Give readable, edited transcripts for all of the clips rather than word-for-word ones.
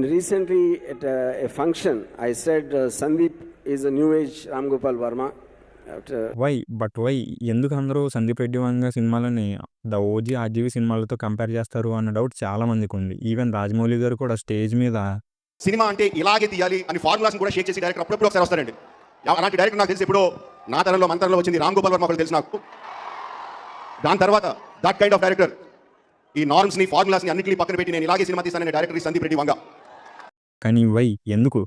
recently at a function, I said Sandeep is a new age Ram Gopal Varma. Why ఎందుకు అందరూ సందీప్ రెడ్డి వంగ సినిమాలని the OG RGV సినిమాలతో compare చేస్తారు అన్న డౌట్ చాలా మందికి ఉంది. ఈవెన్ రాజమౌళి గారు కూడా స్టేజ్ మీద సినిమా అంటే ఇలాగే తీయాలి అని ఫార్ములాస్ కూడా షేక్ చేసి డైరెక్టర్ అప్పుడప్పుడు ఒకసారి వస్తారండి. అలాంటి డైరెక్టర్ నాకు తెలిసి ఎప్పుడో నా తరంలో మన తరంలో వచ్చింది రామ్ గోపాల్ వర్మ ఒకటి తెలుసు నాకు. దాని తర్వాత దట్ కైండ్ ఆఫ్ డైరెక్టర్ ఈ నార్మ్స్ ని ఫార్ములాస్ ని అన్నిటిని పక్కన పెట్టి నేను ఇలాగే సినిమా తీస్తాననే డైరెక్టర్ సందీప్ రెడ్డి వంగ. కానీ వై ఎందుకు?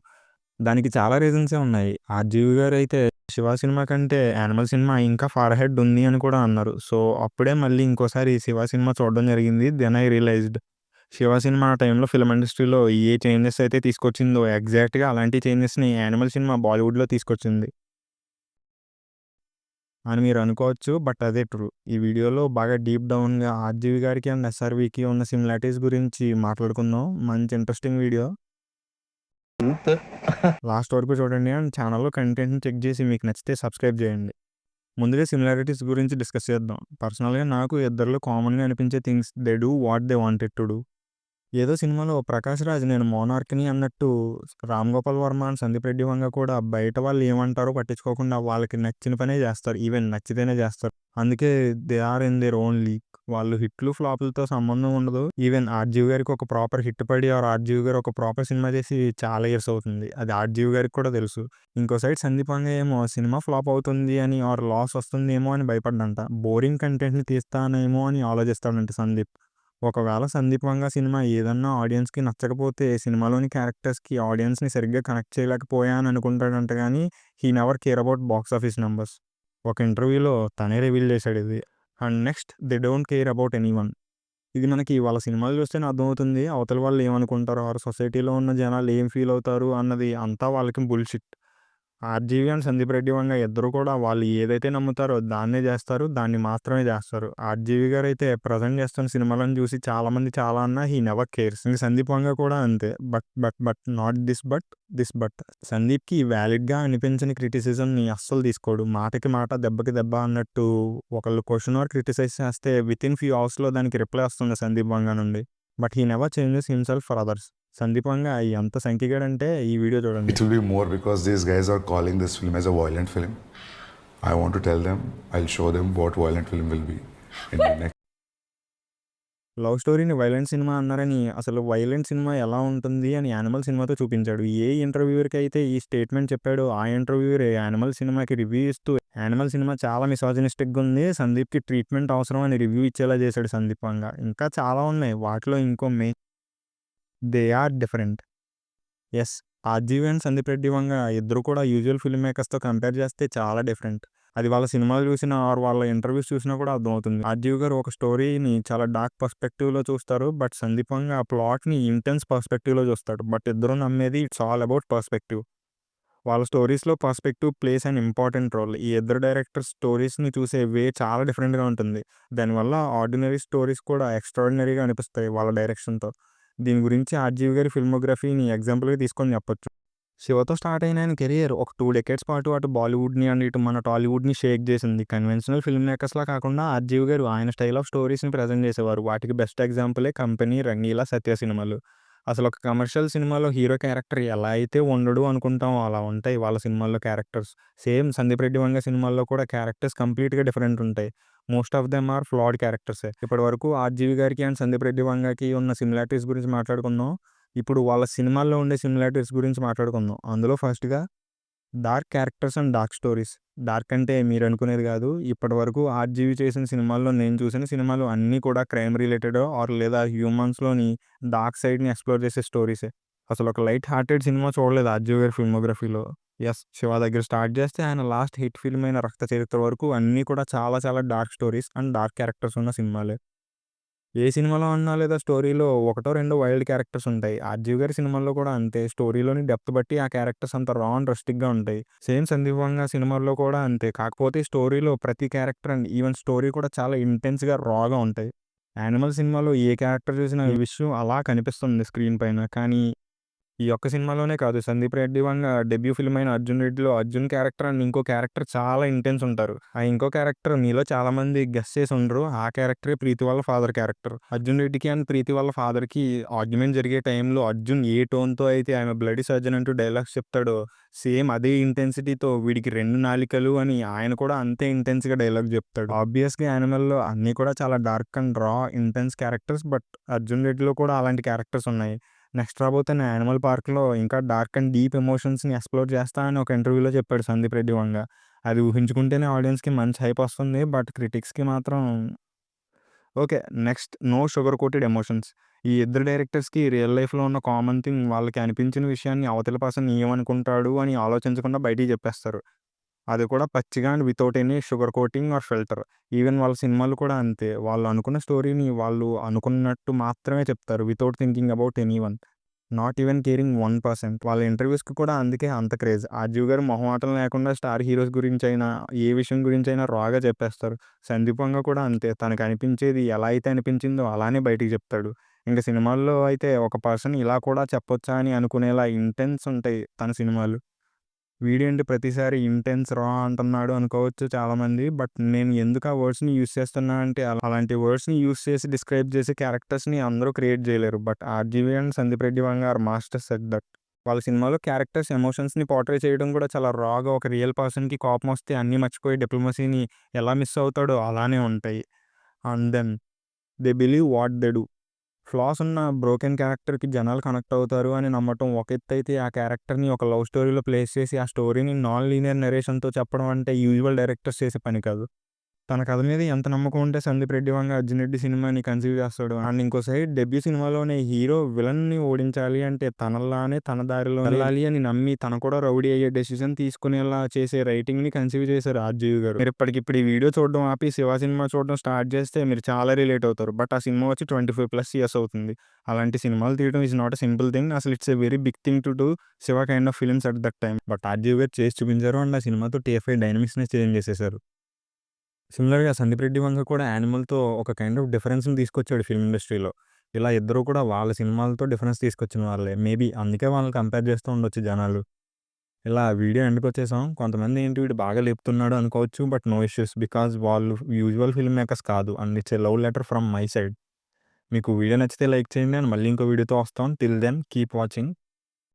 దానికి చాలా రీజన్సే ఉన్నాయి. ఆర్జీవి గారు అయితే శివ సినిమా కంటే యానిమల్ సినిమా ఇంకా ఫార్ హెడ్ ఉంది అని కూడా అన్నారు. సో అప్పుడే మళ్ళీ ఇంకోసారి శివ సినిమా చూడడం జరిగింది. దెన్ ఐ రియలైజ్డ్ శివ సినిమా టైంలో ఫిల్మ్ ఇండస్ట్రీలో ఏ చేంజెస్ అయితే తీసుకొచ్చిందో ఎగ్జాక్ట్గా అలాంటి చేంజెస్ని యానిమల్ సినిమా బాలీవుడ్లో తీసుకొచ్చింది అని మీరు అనుకోవచ్చు. బట్ అదే ట్రూ. ఈ వీడియోలో బాగా డీప్ డౌన్గా ఆర్జీవి గారికి అండ్ ఎస్ఆర్వికి ఉన్న సిమిలారిటీస్ గురించి మాట్లాడుకుందాం. మంచి ఇంట్రెస్టింగ్ వీడియో, లాస్ట్ వరకు చూడండి అండ్ ఛానల్లో కంటెంట్ని చెక్ చేసి మీకు నచ్చితే సబ్స్క్రైబ్ చేయండి. ముందుగా సిమిలారిటీస్ గురించి డిస్కస్ చేద్దాం. పర్సనల్గా నాకు ఇద్దరిలో కామన్గా అనిపించే things they do what they wanted to do. ఏదో సినిమాలో ప్రకాష్ రాజ్ నేను మోనార్క్ని అన్నట్టు రామ్ గోపాల్ వర్మ అండ్ సందీప్ రెడ్డి వంగ కూడా బయట వాళ్ళు ఏమంటారో పట్టించుకోకుండా వాళ్ళకి నచ్చిన పనే చేస్తారు. ఈవెన్ నచ్చితేనే చేస్తారు. అందుకే they are in their own league. వాళ్ళు హిట్లు ఫ్లాపులతో సంబంధం ఉండదు. ఈవెన్ ఆర్జీవి గారికి ఒక ప్రాపర్ హిట్ పడి ఆర్జీవి గారు ఒక ప్రాపర్ సినిమా చేసి చాలా ఇయర్స్ అవుతుంది. అది ఆర్జీవి గారికి కూడా తెలుసు. ఇంకో సైడ్ సందీప్ వంగ ఏమో సినిమా ఫ్లాప్ అవుతుంది అని ఆర్ లాస్ వస్తుందేమో అని భయపడ్డంట. బోరింగ్ కంటెంట్ని తీస్తానేమో అని ఆలోచిస్తాడంట సందీప్. ఒకవేళ సందీప్ వంగ సినిమా ఏదన్నా ఆడియన్స్కి నచ్చకపోతే సినిమాలోని క్యారెక్టర్స్కి ఆడియన్స్ని సరిగ్గా కనెక్ట్ చేయలేకపోయాను అనుకుంటాడంట. కానీ he never care about box office numbers. ఒక ఇంటర్వ్యూలో తనే రివీల్ చేశాడు ఇది. And next, they don't care about anyone. ఇది మనకి వాళ్ళ సినిమాలు చూస్తేనే అర్థమవుతుంది. అవతల వాళ్ళు ఏమనుకుంటారు ఆర్ సొసైటీలో ఉన్న జనాలు ఏం ఫీల్ అవుతారు అన్నది అంతా వాళ్ళకి bullshit. RGV and Sandeep Reddy Vanga ఇద్దరు కూడా వాళ్ళు ఏదైతే నమ్ముతారో దాన్నే చేస్తారు, దాన్ని మాత్రమే చేస్తారు. ఆర్జీవి గారు అయితే ప్రజెంట్ చేస్తున్న సినిమాలను చూసి చాలామంది చాలా అన్నా హీ నెవర్ కేర్స్. ఇంక సందీప్ వంగ కూడా అంతే. బట్ నాట్ దిస్ బట్ సందీప్కి వ్యాలిడ్గా అనిపించని క్రిటిసిజంని అస్సలు తీసుకోడు. మాటకి మాట దెబ్బకి దెబ్బ అన్నట్టు ఒకళ్ళు క్వశ్చన్ ఆర్ క్రిటిసైజ్ చేస్తే విత్ ఇన్ ఫ్యూ అవర్స్లో దానికి రిప్లై వస్తుంది సందీప్ వంగ నుండి. But he never changes himself for others. Sandeep Vanga ఎంత సంఖ్యగాడంటే ఈ వీడియో చూడండి. It will be more because these guys are calling this film as a violent film. I want to tell them, I'll show them what violent film will be in the next. Love స్టోరీని violent cinema అన్నారని అసలు violent cinema ఎలా ఉంటుంది అని animal సినిమాతో చూపించాడు. ఏ ఇంటర్వ్యూవర్కి అయితే ఈ స్టేట్మెంట్ చెప్పాడో ఆ ఇంటర్వ్యూవర్ యానిమల్ సినిమాకి రివ్యూ ఇస్తూ యానిమల్ సినిమా చాలా మిసాజినిస్టిక్గా ఉంది, సందీప్కి ట్రీట్మెంట్ అవసరం అని రివ్యూ ఇచ్చేలా చేశాడు సందీప్ వంగ. ఇంకా చాలా ఉన్నాయి. వాటిలో ఇంకో they are different. Yes, RGV and Sandeep Reddy Vanga ఇద్దరు కూడా యూజువల్ ఫిల్మ్ మేకర్స్తో కంపేర్ చేస్తే చాలా డిఫరెంట్. అది వాళ్ళ సినిమాలు చూసినా ఆర్ వాళ్ళ ఇంటర్వ్యూస్ చూసినా కూడా అర్థమవుతుంది. ఆర్జీవి గారు ఒక స్టోరీని చాలా డార్క్ పర్స్పెక్టివ్లో చూస్తారు. బట్ సందీప్ వంగ ఆ ప్లాట్ని ఇంటెన్స్ పర్స్పెక్టివ్లో చూస్తాడు. బట్ ఇద్దరు నమ్మేది ఇట్స్ ఆల్ అబౌట్ పర్స్పెక్టివ్. వాళ్ళ స్టోరీస్లో perspective plays and important role. ఈ ఇద్దరు డైరెక్టర్స్ స్టోరీస్ని చూసే వే చాలా డిఫరెంట్గా ఉంటుంది. దానివల్ల ఆర్డినరీ స్టోరీస్ కూడా ఎక్స్ట్రాడినరీగా అనిపిస్తాయి వాళ్ళ డైరెక్షన్తో. దీని గురించి ఆర్జీవి గారి ఫిల్మోగ్రఫీని ఎగ్జాంపుల్గా తీసుకొని చెప్పొచ్చు. శివతో స్టార్ట్ అయిన ఆయన కెరియర్ ఒక 2 decades పాటు అటు బాలీవుడ్ని అండ్ ఇటు మన టాలీవుడ్ని షేక్ చేసింది. కన్వెన్షనల్ ఫిల్మ్ మేకర్స్లా కాకుండా ఆర్జీవి గారు ఆయన స్టైల్ ఆఫ్ స్టోరీస్ని ప్రజెంట్ చేసేవారు. వాటికి బెస్ట్ ఎగ్జాంపులే కంపెనీ, రంగీలా, సత్య సినిమాలు. అసలు ఒక కమర్షియల్ సినిమాలో హీరో క్యారెక్టర్ ఎలా అయితే ఉండడు అనుకుంటామో అలా ఉంటాయి వాళ్ళ సినిమాల్లో క్యారెక్టర్స్. సేమ్ సందీప్ రెడ్డి వంగ సినిమాల్లో కూడా క్యారెక్టర్స్ కంప్లీట్గా డిఫరెంట్ ఉంటాయి. Most of them are flawed క్యారెక్టర్సే. ఇప్పటి వరకు ఆర్జీవి గారికి అండ్ సందీప్ రెడ్డి వంగకి ఉన్న సిమిలారిటీస్ గురించి మాట్లాడుకుందాం. ఇప్పుడు వాళ్ళ సినిమాల్లో ఉండే సిమిలారిటీస్ గురించి మాట్లాడుకుందాం. అందులో ఫస్ట్గా dark characters and dark stories. Dark అంటే మీరు అనుకునేది కాదు. ఇప్పటి వరకు ఆర్జీవి చేసిన సినిమాల్లో నేను చూసిన సినిమాలు అన్నీ కూడా క్రైమ్ రిలేటెడ్ ఆర్ లేదా హ్యూమన్స్లోని డార్క్ సైడ్ని ఎక్స్ప్లోర్ చేసే స్టోరీసే. అసలు ఒక లైట్ హార్టెడ్ సినిమా చూడలేదు ఆర్జీవి గారి ఫిల్మోగ్రఫీలో. ఎస్, శివ దగ్గర స్టార్ట్ చేస్తే ఆయన లాస్ట్ హిట్ ఫిల్మ్ అయిన రక్త చరిత్ర వరకు అన్నీ కూడా చాలా చాలా dark stories and dark characters ఉన్న సినిమాలే. ఏ సినిమాలో అన్నా లేదా స్టోరీలో ఒకటో రెండో వైల్డ్ క్యారెక్టర్స్ ఉంటాయి. ఆర్జీవి గారి సినిమాల్లో కూడా అంతే. స్టోరీలోని డెప్త్ బట్టి ఆ క్యారెక్టర్స్ అంత రా అండ్ రస్టిక్గా ఉంటాయి. సేమ్ సందీప్ వంగ సినిమాల్లో కూడా అంతే. కాకపోతే స్టోరీలో ప్రతి క్యారెక్టర్ అండ్ ఈవెన్ స్టోరీ కూడా చాలా ఇంటెన్స్గా రాగా ఉంటాయి. యానిమల్ సినిమాలో ఏ క్యారెక్టర్ చూసినా ఈ విషయం అలా కనిపిస్తుంది స్క్రీన్ పైన. కానీ ఈ ఒక్క సినిమాలోనే కాదు, సందీప్ రెడ్డి వంగ డెబ్యూ ఫిల్మ్ అయిన 'అర్జున్ రెడ్డి'లో అర్జున్ క్యారెక్టర్ అండ్ ఇంకో క్యారెక్టర్ చాలా ఇంటెన్స్ ఉంటారు. ఆ ఇంకో క్యారెక్టర్ మీలో చాలామంది గెస్ చేసి ఉండరు. ఆ క్యారెక్టరే ప్రీతి వాళ్ళ ఫాదర్ క్యారెక్టర్. అర్జున్ రెడ్డికి అండ్ ప్రీతి వాళ్ళ ఫాదర్‌కి ఆర్గ్యుమెంట్ జరిగే టైంలో అర్జున్ ఏ టోన్‌తో అయితే ఐయామ్ ఎ బ్లడీ సర్జన్ అంటూ డైలాగ్స్ చెప్తాడో, సేమ్ అదే ఇంటెన్సిటీతో వీడికి 2 నాలికలు అని ఆయన కూడా అంతే ఇంటెన్స్‌గా డైలాగ్ చెప్తాడు. ఆబ్వియస్‌గా 'యానిమల్‌లో అన్నీ కూడా చాలా డార్క్ అండ్ రా ఇంటెన్స్ క్యారెక్టర్స్. బట్ 'అర్జున్ రెడ్డిలో' కూడా అలాంటి క్యారెక్టర్స్ ఉన్నాయి. నెక్స్ట్ రాబోతున్న 'యానిమల్ పార్క్'లో ఇంకా డార్క్ అండ్ డీప్ ఎమోషన్స్‌ని ఎక్స్‌ప్లోర్ చేస్తా అని ఒక ఇంటర్వ్యూలో చెప్పాడు సందీప్ రెడ్డి వంగ. అది ఊహించుకుంటేనే ఆడియన్స్‌కి మంచి హైప్ వస్తుంది. బట్ క్రిటిక్స్‌కి మాత్రం okay. Next 'no sugar coated emotions'. ఈ ఇద్దరు డైరెక్టర్స్‌కి రియల్ లైఫ్‌లో ఉన్న కామన్ థింగ్ వాళ్ళకి అనిపించిన విషయాన్ని అవతల పర్సన్ ఏమనుకుంటాడు అని ఆలోచించకుండా బయటికి చెప్పేస్తారు. అది కూడా పచ్చిగా and without any sugar coating or filter. Even వాళ్ళ సినిమాలు కూడా అంతే. వాళ్ళు అనుకున్న స్టోరీని వాళ్ళు అనుకున్నట్టు మాత్రమే చెప్తారు. Without thinking about anyone. Not even caring 1%. వాళ్ళ ఇంటర్వ్యూస్‌కి కూడా అందుకే అంత క్రేజ్. 'ఆర్జీవి' గారు మొహమాటం లేకుండా స్టార్ హీరోస్ గురించైనా, ఏ విషయం గురించైనా రాగా చెప్పేస్తారు. సందీప్ వంగ కూడా అంతే. తనకు అనిపించేది ఎలా అయితే అనిపించిందో అలానే బయటికి చెప్తాడు. ఇంక సినిమాల్లో అయితే ఒక పర్సన్ ఇలా కూడా చెప్పొచ్చా అని అనుకునేలా ఇంటెన్స్ ఉంటాయి తన సినిమాలు. వీడేంటి ప్రతిసారి ఇంటెన్స్ రా అంటున్నాడు అనుకోవచ్చు చాలామంది. బట్ నేను ఎందుకు ఆ వర్డ్స్‌ని యూజ్ చేస్తున్నా అంటే అలాంటి వర్డ్స్‌ని యూజ్ చేసి డిస్క్రైబ్ చేసే క్యారెక్టర్స్‌ని అందరూ క్రియేట్ చేయలేరు. But 'RGV' and 'Sandeep Reddy Vanga' are masters at that. వాళ్ళ సినిమాలో క్యారెక్టర్స్ ఎమోషన్స్‌ని పోర్ట్రే చేయడం కూడా చాలా రాగా, ఒక రియల్ పర్సన్‌కి కోపం వస్తే అన్నీ మర్చిపోయి డిప్లొమసీని ఎలా మిస్ అవుతాడో అలానే ఉంటాయి. And then they believe what they do. Flaws ఉన్న బ్రోకెన్ క్యారెక్టర్‌కి జనాలు కనెక్ట్ అవుతారు అని నమ్మటం ఒక ఎత్తైతే, ఆ క్యారెక్టర్‌ని ఒక లవ్ స్టోరీలో ప్లేస్ చేసి ఆ స్టోరీని నాన్ లీనియర్ నరేషన్‌తో చెప్పడం అంటే యూజువల్ డైరెక్టర్స్ చేసే పని కాదు. తన కథ మీద ఎంత నమ్మకం ఉంటే సందీప్ రెడ్డి వంగ 'అర్జున్ రెడ్డి' సినిమాని కన్సీవ్ చేస్తాడు. అండ్ ఇంకో సైడ్ డెబ్యూ సినిమాలోనే హీరో విలన్ని ఓడించాలి అంటే తనలానే తన దారిలో వెళ్ళాలి అని నమ్మి తను కూడా రౌడీ అయ్యే డెసిషన్ తీసుకునేలా చేసే రైటింగ్‌ని కన్సీవ్ చేశారు 'ఆర్జీవి' గారు. మీరు ఇప్పటికిప్పుడు ఈ వీడియో చూడడం ఆపి 'శివ' సినిమా చూడడం స్టార్ట్ చేస్తే మీరు చాలా రిలేట్ అవుతారు. బట్ ఆ సినిమా వచ్చి 25+ ఇయర్స్ అవుతుంది. అలాంటి సినిమాలు తీయడం is not a simple thing. అసలు it's a very big thing to do 'Shiva' kind of films at that time. But 'RGV' గారు చేసి చూపించారు. అండ్ ఆ సినిమాతో టీఎఫ్ఐ డైనమిక్స్‌ని చేంజ్ చేసేశారు. సిమిలర్‌గా 'సందీప్ రెడ్డి వంగ' కూడా 'యానిమల్'తో ఒక కైండ్ ఆఫ్ డిఫరెన్స్‌ని తీసుకొచ్చాడు ఫిల్మ్ ఇండస్ట్రీలో. ఇలా ఇద్దరు కూడా వాళ్ళ సినిమాలతో డిఫరెన్స్ తీసుకొచ్చిన వాళ్ళే. మేబీ అందుకే వాళ్ళని కంపేర్ చేస్తూ ఉండొచ్చు జనాలు. ఇలా వీడియో ఎండ్‌కొచ్చేసాం. కొంతమంది ఏంటి వీడు బాగా లేపుతున్నాడు అనుకోవచ్చు. But no issues. బికాజ్ వాళ్ళు యూజువల్ ఫిల్మ్ మేకర్స్ కాదు. And it's a love letter from my side. మీకు వీడియో నచ్చితే లైక్ చేయండి. అండ్ మళ్ళీ ఇంకో వీడియోతో వస్తాం. Till then keep watching.